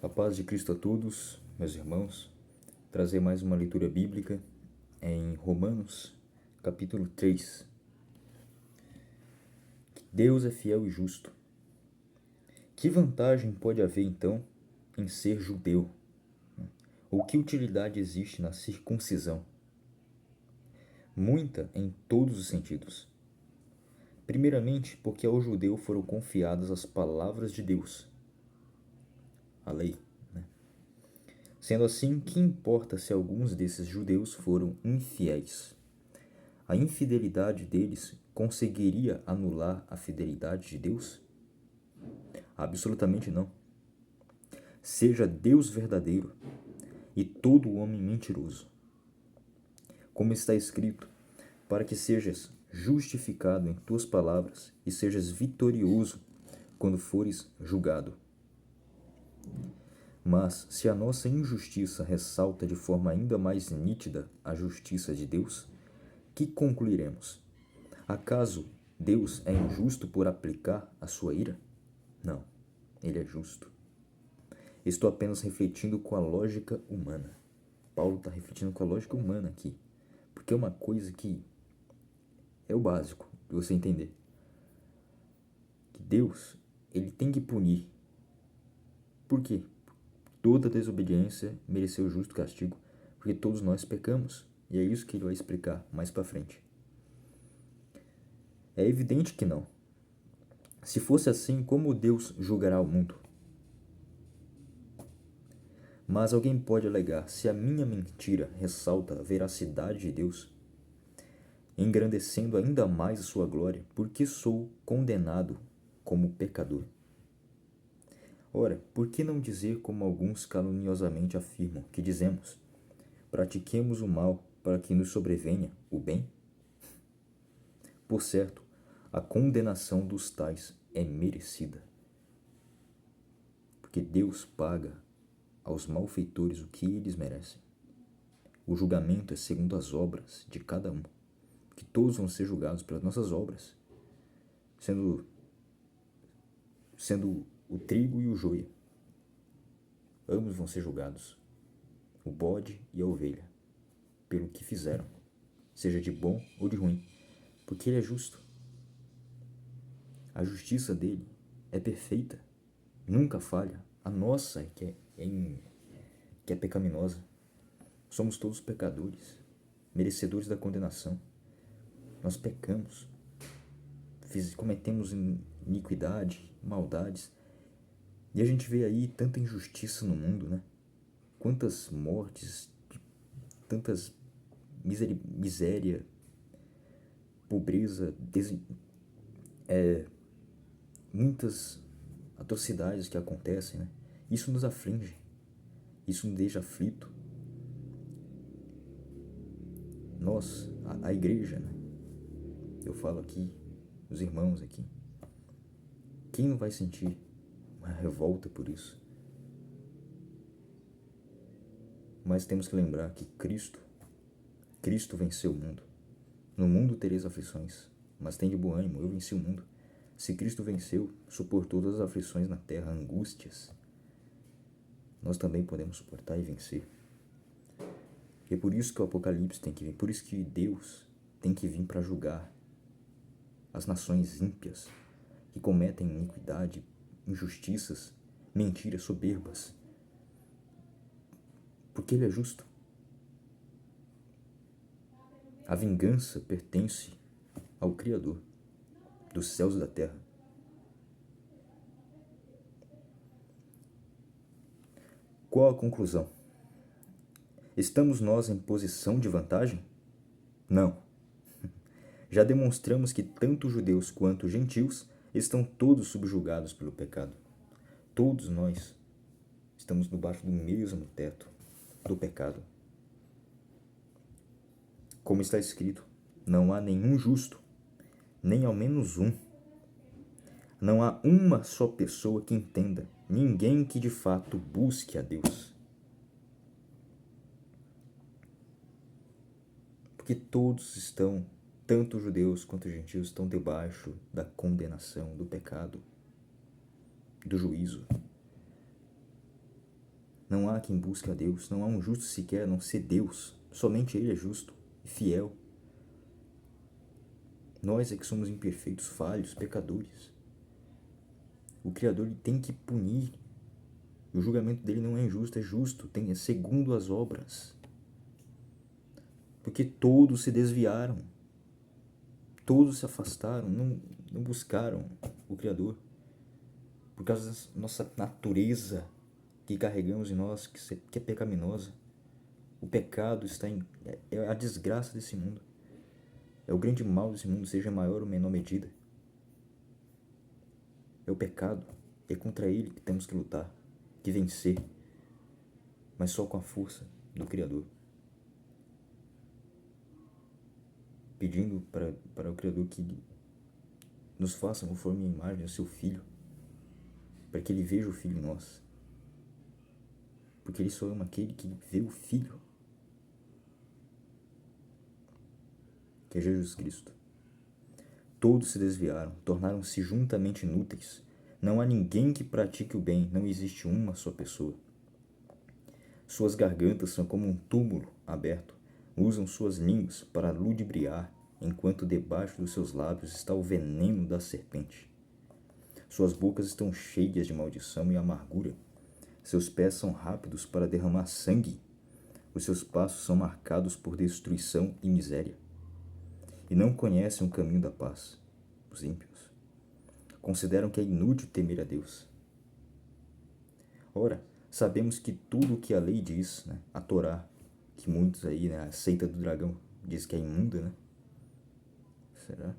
A paz de Cristo a todos, meus irmãos. Trazer mais uma leitura bíblica em Romanos, capítulo 3. Deus é fiel e justo. Que vantagem pode haver, então, em ser judeu? Ou que utilidade existe na circuncisão? Muita em todos os sentidos. Primeiramente, porque ao judeu foram confiadas as palavras de Deus, a lei. Sendo assim, que importa se alguns desses judeus foram infiéis? A infidelidade deles conseguiria anular a fidelidade de Deus? Absolutamente não. Seja Deus verdadeiro e todo homem mentiroso. Como está escrito, para que sejas justificado em tuas palavras e sejas vitorioso quando fores julgado. Mas, se a nossa injustiça ressalta de forma ainda mais nítida a justiça de Deus, que concluiremos? Acaso Deus é injusto por aplicar a sua ira? Não, ele é justo. Estou apenas refletindo com a lógica humana. Paulo está refletindo com a lógica humana aqui, porque é uma coisa que é o básico de você entender. Que Deus, ele tem que punir. Por quê? Toda desobediência mereceu justo castigo, porque todos nós pecamos. E é isso que ele vai explicar mais para frente. É evidente que não. Se fosse assim, como Deus julgará o mundo? Mas alguém pode alegar, se a minha mentira ressalta a veracidade de Deus, engrandecendo ainda mais a sua glória, por que sou condenado como pecador? Ora, por que não dizer como alguns caluniosamente afirmam, que dizemos, pratiquemos o mal para que nos sobrevenha o bem? Por certo, a condenação dos tais é merecida, porque Deus paga aos malfeitores o que eles merecem. O julgamento é segundo as obras de cada um, que todos vão ser julgados pelas nossas obras, sendo o trigo e o joio. Ambos vão ser julgados, o bode e a ovelha, pelo que fizeram, seja de bom ou de ruim, porque ele é justo. A justiça dele é perfeita, nunca falha. A nossa é que é pecaminosa. Somos todos pecadores, merecedores da condenação. Nós pecamos, cometemos iniquidade, maldades. E a gente vê aí tanta injustiça no mundo, né? Quantas mortes, tantas miséria, pobreza, muitas atrocidades que acontecem, né? Isso nos aflige, isso nos deixa aflito. Nós, a igreja, né? Eu falo aqui, os irmãos aqui, quem não vai sentir uma revolta por isso? Mas temos que lembrar que Cristo venceu o mundo. No mundo tereis aflições, mas tem de bom ânimo, eu venci o mundo. Se Cristo venceu, suportou todas as aflições na terra, angústias, nós também podemos suportar e vencer. E é por isso que o Apocalipse tem que vir, por isso que Deus tem que vir para julgar as nações ímpias que cometem iniquidade, injustiças, mentiras, soberbas. Porque ele é justo. A vingança pertence ao Criador dos céus e da terra. Qual a conclusão? Estamos nós em posição de vantagem? Não. Já demonstramos que tanto judeus quanto gentios estão todos subjugados pelo pecado. Todos nós estamos debaixo do mesmo teto do pecado. Como está escrito, não há nenhum justo, nem ao menos um. Não há uma só pessoa que entenda, ninguém que de fato busque a Deus. Porque todos estão, tanto judeus quanto gentios, estão debaixo da condenação, do pecado, do juízo. Não há quem busque a Deus, não há um justo sequer, a não ser Deus. Somente Ele é justo e fiel. Nós é que somos imperfeitos, falhos, pecadores. O Criador ele tem que punir. O julgamento dele não é injusto, é justo, é segundo as obras. Porque todos se desviaram. Todos se afastaram, não buscaram o Criador. Por causa da nossa natureza que carregamos em nós, que é pecaminosa. O pecado é a desgraça desse mundo. É o grande mal desse mundo, seja maior ou menor medida. É o pecado. É contra ele que temos que lutar, que vencer. Mas só com a força do Criador. Pedindo para o Criador que nos faça conforme a imagem do seu Filho. Para que ele veja o Filho em nós. Porque ele só ama aquele que vê o Filho. Que é Jesus Cristo. Todos se desviaram, tornaram-se juntamente inúteis. Não há ninguém que pratique o bem, não existe uma só pessoa. Suas gargantas são como um túmulo aberto. Usam suas línguas para ludibriar, enquanto debaixo dos seus lábios está o veneno da serpente. Suas bocas estão cheias de maldição e amargura. Seus pés são rápidos para derramar sangue. Os seus passos são marcados por destruição e miséria. E não conhecem o caminho da paz. Os ímpios consideram que é inútil temer a Deus. Ora, sabemos que tudo o que a lei diz, a Torá, que muitos aí, a seita do dragão, diz que é imunda, né? Será?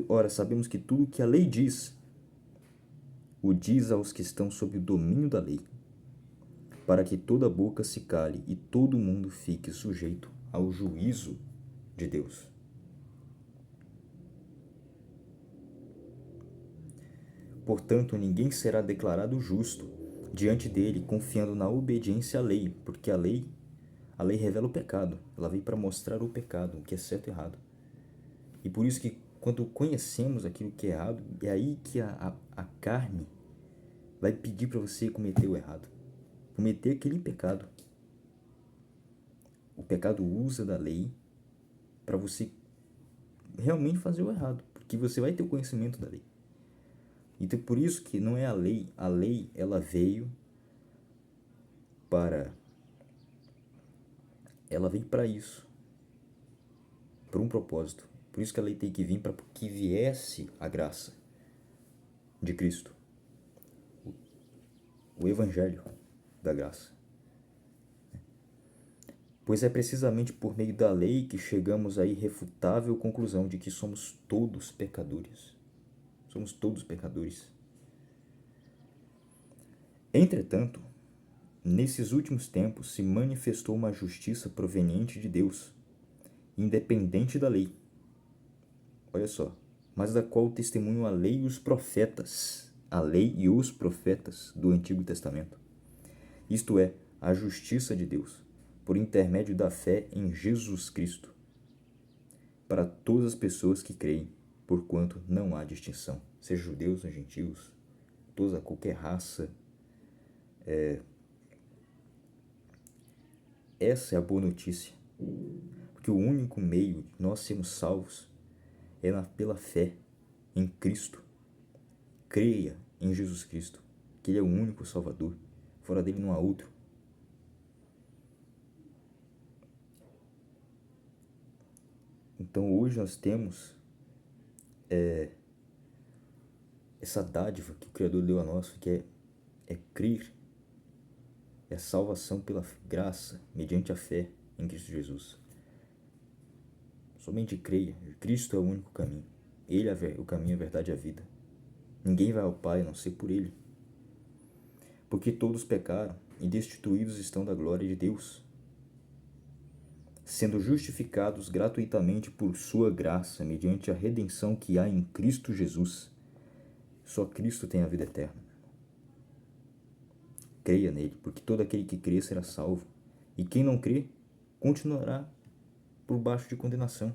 Ora, sabemos que tudo o que a lei diz, o diz aos que estão sob o domínio da lei, para que toda boca se cale e todo mundo fique sujeito ao juízo de Deus. Portanto, ninguém será declarado justo diante dele, confiando na obediência à lei, porque a lei revela o pecado. Ela veio para mostrar o pecado, o que é certo e errado. E por isso que quando conhecemos aquilo que é errado, é aí que a carne vai pedir para você cometer o errado, cometer aquele pecado. O pecado usa da lei para você realmente fazer o errado, porque você vai ter o conhecimento da lei. Então por isso que não é a lei ela veio para isso, por um propósito. Por isso que a lei tem que vir para que viesse a graça de Cristo, o evangelho da graça. Pois é precisamente por meio da lei que chegamos à irrefutável conclusão de que somos todos pecadores. Somos todos pecadores. Entretanto, nesses últimos tempos se manifestou uma justiça proveniente de Deus, independente da lei. Olha só, mas da qual testemunham a lei e os profetas. A lei e os profetas do Antigo Testamento. Isto é, a justiça de Deus, por intermédio da fé em Jesus Cristo, para todas as pessoas que creem, porquanto não há distinção, seja judeus ou gentios, toda qualquer raça. Essa é a boa notícia, porque o único meio de nós sermos salvos é pela fé em Cristo. Creia em Jesus Cristo, que Ele é o único Salvador, fora dele não há outro. Então hoje nós temos essa dádiva que o Criador deu a nós, que é crer, é a salvação pela graça, mediante a fé em Cristo Jesus. Somente creia, Cristo é o único caminho. Ele é o caminho, a verdade e a vida. Ninguém vai ao Pai a não ser por Ele. Porque todos pecaram e destituídos estão da glória de Deus, sendo justificados gratuitamente por sua graça, mediante a redenção que há em Cristo Jesus. Só Cristo tem a vida eterna. Creia nele, porque todo aquele que crê será salvo. E quem não crê, continuará por baixo de condenação.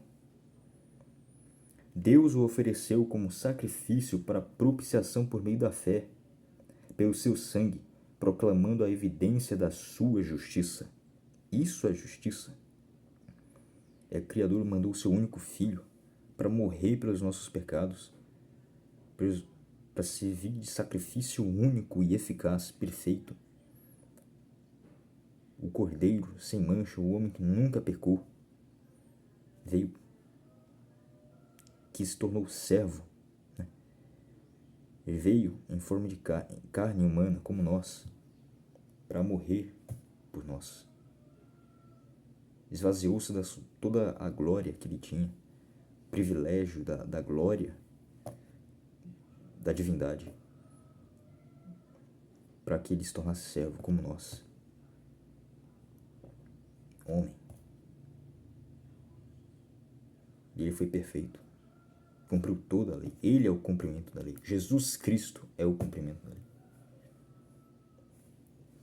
Deus o ofereceu como sacrifício para propiciação por meio da fé, pelo seu sangue, proclamando a evidência da sua justiça. Isso é justiça. O Criador mandou o seu único filho para morrer pelos nossos pecados, para servir de sacrifício único e eficaz, perfeito. O Cordeiro sem mancha, o homem que nunca pecou, veio, que se tornou servo, né? Ele veio em forma de carne humana como nós, para morrer por nós. Esvaziou-se de toda a glória que ele tinha, privilégio da glória, da divindade, para que ele se tornasse servo como nós. Homem. E ele foi perfeito. Cumpriu toda a lei. Ele é o cumprimento da lei. Jesus Cristo é o cumprimento da lei.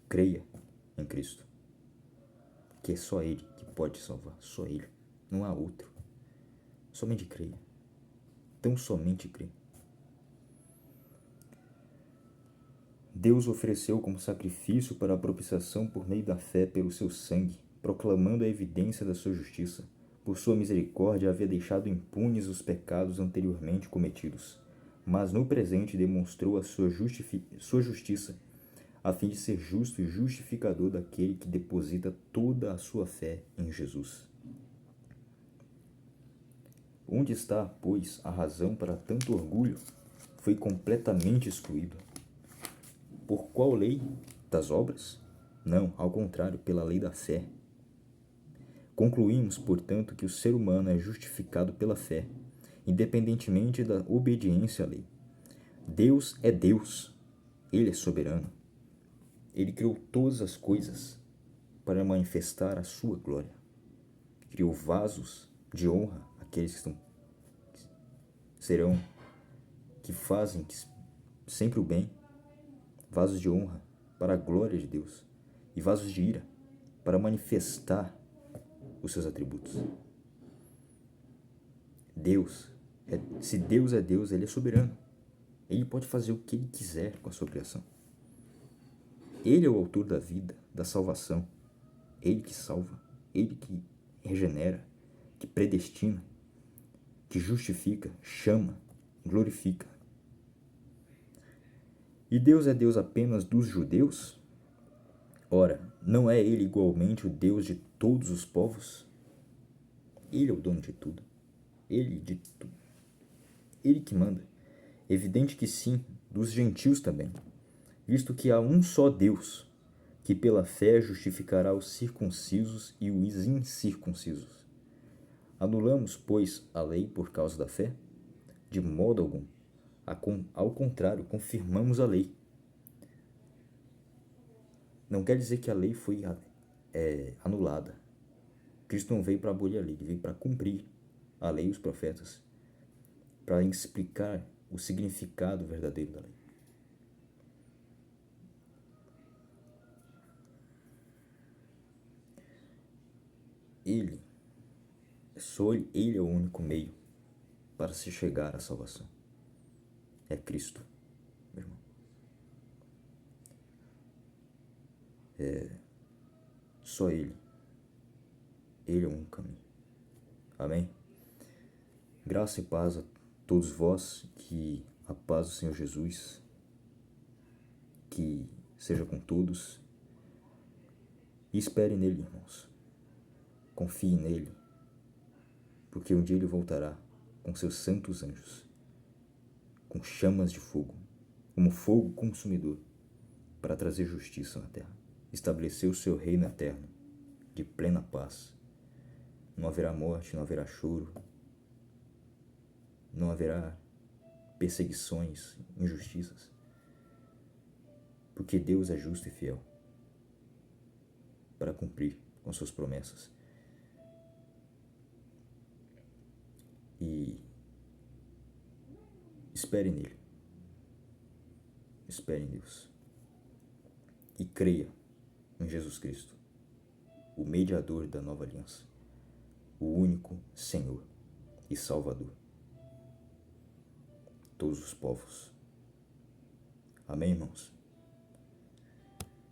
Creia em Cristo, que é só Ele que pode salvar. Só Ele. Não há outro. Somente creia. Tão somente creia. Deus ofereceu como sacrifício para a propiciação por meio da fé pelo seu sangue, proclamando a evidência da sua justiça. Por sua misericórdia havia deixado impunes os pecados anteriormente cometidos, mas no presente demonstrou a sua justiça, a fim de ser justo e justificador daquele que deposita toda a sua fé em Jesus. Onde está, pois, a razão para tanto orgulho? Foi completamente excluído. Por qual lei? Das obras? Não, ao contrário, pela lei da fé. Concluímos, portanto, que o ser humano é justificado pela fé, independentemente da obediência à lei. Deus é Deus. Ele é soberano. Ele criou todas as coisas para manifestar a sua glória. Criou vasos de honra, aqueles que fazem sempre o bem, vasos de honra para a glória de Deus, e vasos de ira para manifestar os seus atributos. Se Deus é Deus, Ele é soberano. Ele pode fazer o que Ele quiser com a sua criação. Ele é o autor da vida, da salvação. Ele que salva, Ele que regenera, que predestina, que justifica, chama, glorifica. E Deus é Deus apenas dos judeus? Ora, não é Ele igualmente o Deus de todos os povos? Ele é o dono de tudo. Ele que manda. Evidente que sim, dos gentios também, visto que há um só Deus, que pela fé justificará os circuncisos e os incircuncisos. Anulamos, pois, a lei por causa da fé? De modo algum. Ao contrário, confirmamos a lei. Não quer dizer que a lei foi anulada. Cristo não veio para abolir a lei, ele veio para cumprir a lei e os profetas, para explicar o significado verdadeiro da lei. Ele é o único meio para se chegar à salvação. É Cristo, meu irmão. Só Ele. Ele é o único caminho. Amém? Graça e paz a todos vós, que a paz do Senhor Jesus, que seja com todos. E espere nele, irmãos. Confie nele, porque um dia ele voltará com seus santos anjos, com chamas de fogo, como fogo consumidor, para trazer justiça na terra, estabelecer o seu reino eterno, de plena paz. Não haverá morte, não haverá choro, não haverá perseguições, injustiças, porque Deus é justo e fiel para cumprir com suas promessas. E espere nele, espere em Deus e creia em Jesus Cristo, o mediador da nova aliança, o único Senhor e Salvador de todos os povos. Amém, irmãos?